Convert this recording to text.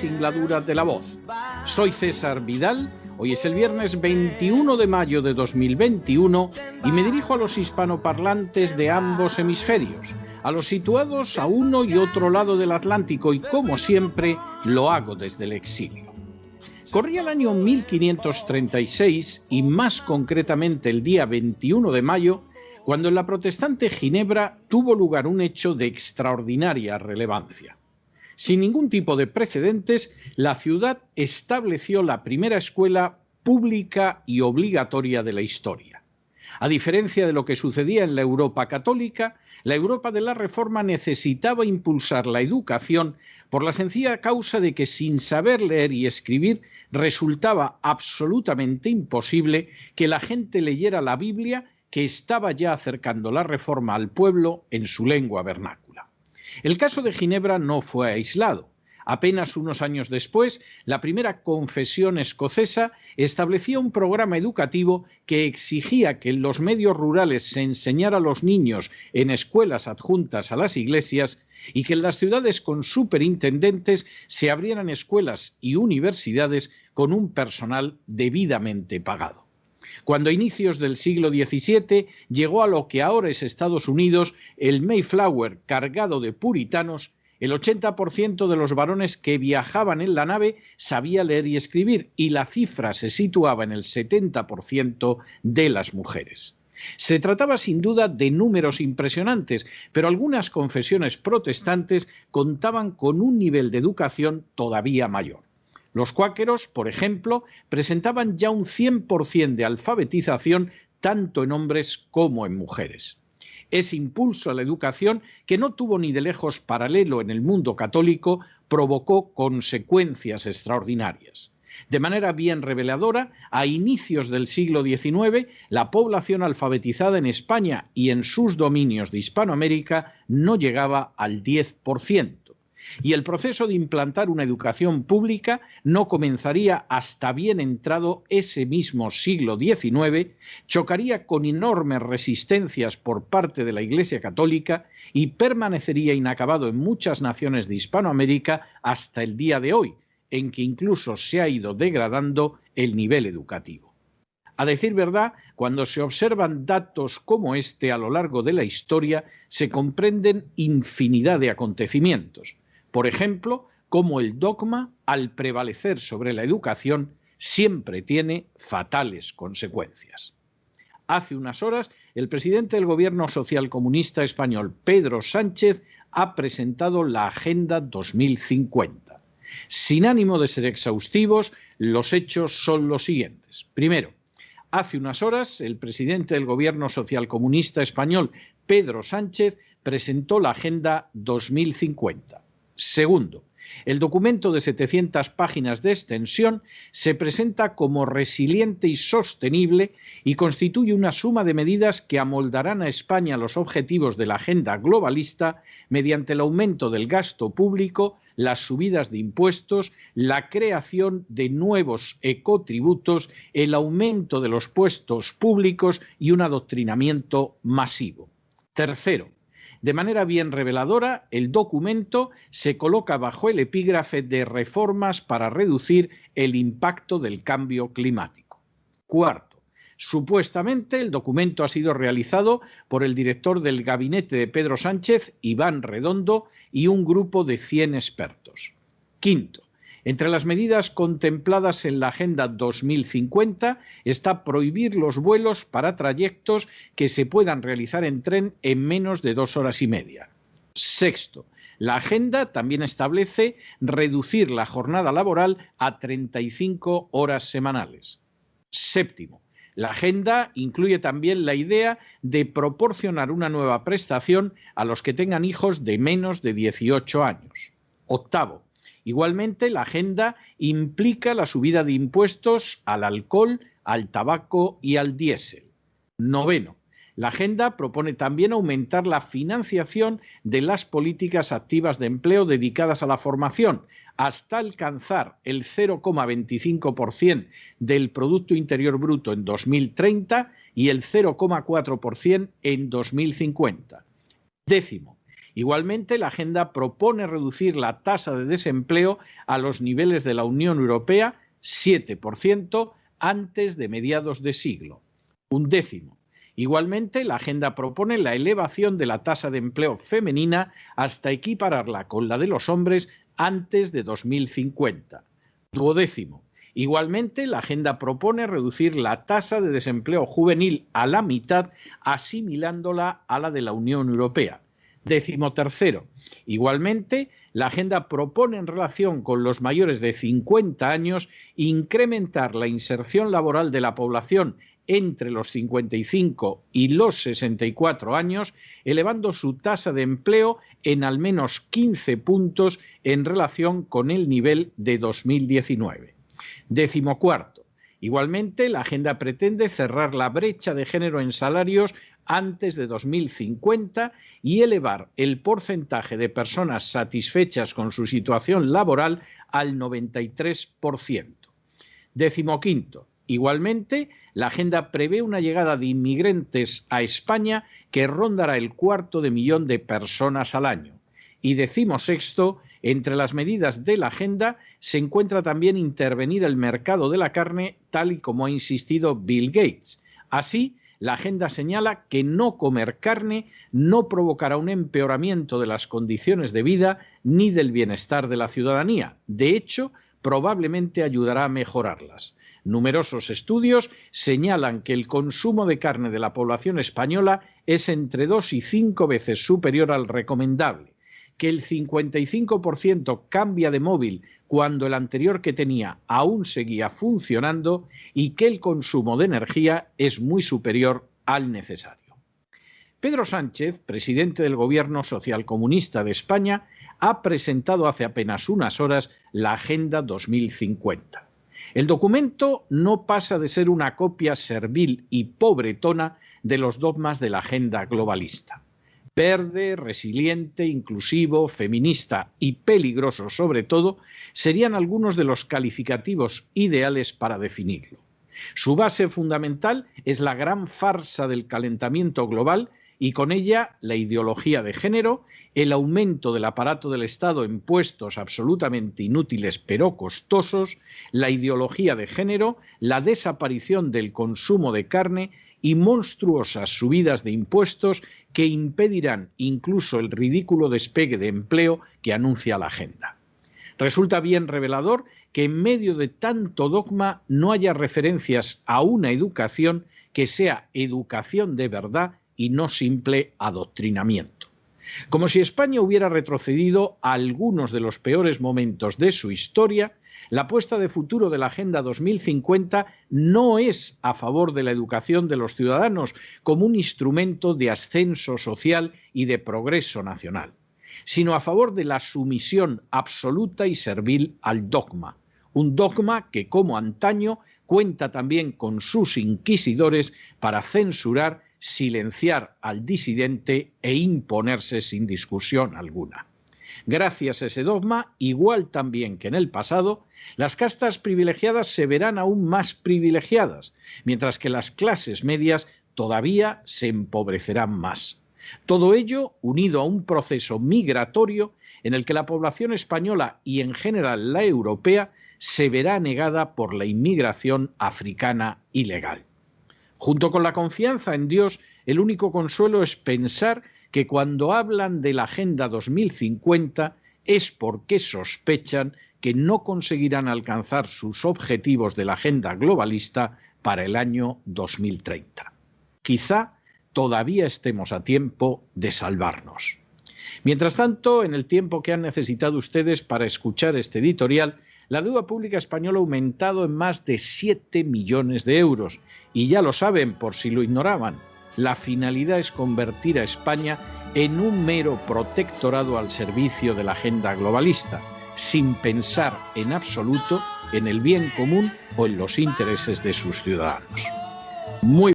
singladura de la voz. Soy César Vidal, hoy es el viernes 21 de mayo de 2021 y me dirijo a los hispanoparlantes de ambos hemisferios, a los situados a uno y otro lado del Atlántico y, como siempre, lo hago desde el exilio. Corría el año 1536 y más concretamente el día 21 de mayo, cuando en la protestante Ginebra tuvo lugar un hecho de extraordinaria relevancia. Sin ningún tipo de precedentes, la ciudad estableció la primera escuela pública y obligatoria de la historia. A diferencia de lo que sucedía en la Europa católica, la Europa de la Reforma necesitaba impulsar la educación por la sencilla causa de que sin saber leer y escribir resultaba absolutamente imposible que la gente leyera la Biblia, que estaba ya acercando la Reforma al pueblo en su lengua vernácula. El caso de Ginebra no fue aislado. Apenas unos años después, la primera confesión escocesa establecía un programa educativo que exigía que en los medios rurales se enseñara a los niños en escuelas adjuntas a las iglesias y que en las ciudades con superintendentes se abrieran escuelas y universidades con un personal debidamente pagado. Cuando a inicios del siglo XVII llegó a lo que ahora es Estados Unidos el Mayflower cargado de puritanos, el 80% de los varones que viajaban en la nave sabía leer y escribir y la cifra se situaba en el 70% de las mujeres. Se trataba sin duda de números impresionantes, pero algunas confesiones protestantes contaban con un nivel de educación todavía mayor. Los cuáqueros, por ejemplo, presentaban ya un 100% de alfabetización tanto en hombres como en mujeres. Ese impulso a la educación, que no tuvo ni de lejos paralelo en el mundo católico, provocó consecuencias extraordinarias. De manera bien reveladora, a inicios del siglo XIX, la población alfabetizada en España y en sus dominios de Hispanoamérica no llegaba al 10%. Y el proceso de implantar una educación pública no comenzaría hasta bien entrado ese mismo siglo XIX, chocaría con enormes resistencias por parte de la Iglesia Católica y permanecería inacabado en muchas naciones de Hispanoamérica hasta el día de hoy, en que incluso se ha ido degradando el nivel educativo. A decir verdad, cuando se observan datos como este a lo largo de la historia, se comprenden infinidad de acontecimientos. Por ejemplo, cómo el dogma, al prevalecer sobre la educación, siempre tiene fatales consecuencias. Hace unas horas, el presidente del Gobierno socialcomunista español, Pedro Sánchez, ha presentado la Agenda 2050. Sin ánimo de ser exhaustivos, los hechos son los siguientes. Primero, hace unas horas, el presidente del Gobierno socialcomunista español, Pedro Sánchez, presentó la Agenda 2050. Segundo, el documento de 700 páginas de extensión se presenta como resiliente y sostenible y constituye una suma de medidas que amoldarán a España los objetivos de la agenda globalista mediante el aumento del gasto público, las subidas de impuestos, la creación de nuevos ecotributos, el aumento de los puestos públicos y un adoctrinamiento masivo. Tercero, de manera bien reveladora, el documento se coloca bajo el epígrafe de reformas para reducir el impacto del cambio climático. Cuarto, supuestamente el documento ha sido realizado por el director del gabinete de Pedro Sánchez, Iván Redondo, y un grupo de 100 expertos. Quinto, entre las medidas contempladas en la Agenda 2050 está prohibir los vuelos para trayectos que se puedan realizar en tren en menos de 2 horas y media. Sexto, la agenda también establece reducir la jornada laboral a 35 horas semanales. Séptimo, la agenda incluye también la idea de proporcionar una nueva prestación a los que tengan hijos de menos de 18 años. Octavo, igualmente, la agenda implica la subida de impuestos al alcohol, al tabaco y al diésel. Noveno, la agenda propone también aumentar la financiación de las políticas activas de empleo dedicadas a la formación, hasta alcanzar el 0,25% del Producto Interior Bruto en 2030 y el 0,4% en 2050. Décimo, Igualmente, la agenda propone reducir la tasa de desempleo a los niveles de la Unión Europea, 7%, antes de mediados de siglo. 11. Igualmente, la agenda propone la elevación de la tasa de empleo femenina hasta equipararla con la de los hombres antes de 2050. 12. Igualmente, la agenda propone reducir la tasa de desempleo juvenil a la mitad, asimilándola a la de la Unión Europea. 13. Igualmente, la agenda propone en relación con los mayores de 50 años incrementar la inserción laboral de la población entre los 55 y los 64 años, elevando su tasa de empleo en al menos 15 puntos en relación con el nivel de 2019. 14. Igualmente, la agenda pretende cerrar la brecha de género en salarios antes de 2050 y elevar el porcentaje de personas satisfechas con su situación laboral al 93%. 15. Igualmente, la agenda prevé una llegada de inmigrantes a España que rondará el 250.000 de personas al año. Y 16. Entre las medidas de la agenda se encuentra también intervenir el mercado de la carne, tal y como ha insistido Bill Gates. Así, la agenda señala que no comer carne no provocará un empeoramiento de las condiciones de vida ni del bienestar de la ciudadanía. De hecho, probablemente ayudará a mejorarlas. Numerosos estudios señalan que el consumo de carne de la población española es entre 2 y 5 veces superior al recomendable, que el 55% cambia de móvil cuando el anterior que tenía aún seguía funcionando y que el consumo de energía es muy superior al necesario. Pedro Sánchez, presidente del Gobierno Socialcomunista de España, ha presentado hace apenas unas horas la Agenda 2050. El documento no pasa de ser una copia servil y pobretona de los dogmas de la agenda globalista. Verde, resiliente, inclusivo, feminista y peligroso sobre todo, serían algunos de los calificativos ideales para definirlo. Su base fundamental es la gran farsa del calentamiento global y con ella la ideología de género, el aumento del aparato del Estado en puestos absolutamente inútiles pero costosos, la ideología de género, la desaparición del consumo de carne y monstruosas subidas de impuestos que impedirán incluso el ridículo despegue de empleo que anuncia la agenda. Resulta bien revelador que en medio de tanto dogma no haya referencias a una educación que sea educación de verdad y no simple adoctrinamiento. Como si España hubiera retrocedido a algunos de los peores momentos de su historia, la apuesta de futuro de la Agenda 2050 no es a favor de la educación de los ciudadanos como un instrumento de ascenso social y de progreso nacional, sino a favor de la sumisión absoluta y servil al dogma, un dogma que, como antaño, cuenta también con sus inquisidores para censurar, silenciar al disidente e imponerse sin discusión alguna. Gracias a ese dogma, igual también que en el pasado, las castas privilegiadas se verán aún más privilegiadas, mientras que las clases medias todavía se empobrecerán más. Todo ello unido a un proceso migratorio en el que la población española y en general la europea se verá negada por la inmigración africana ilegal. Junto con la confianza en Dios, el único consuelo es pensar que cuando hablan de la Agenda 2050 es porque sospechan que no conseguirán alcanzar sus objetivos de la agenda globalista para el año 2030. Quizá todavía estemos a tiempo de salvarnos. Mientras tanto, en el tiempo que han necesitado ustedes para escuchar este editorial, la deuda pública española ha aumentado en más de 7 millones de euros. Y ya lo saben, por si lo ignoraban, la finalidad es convertir a España en un mero protectorado al servicio de la agenda globalista, sin pensar en absoluto en el bien común o en los intereses de sus ciudadanos. Muy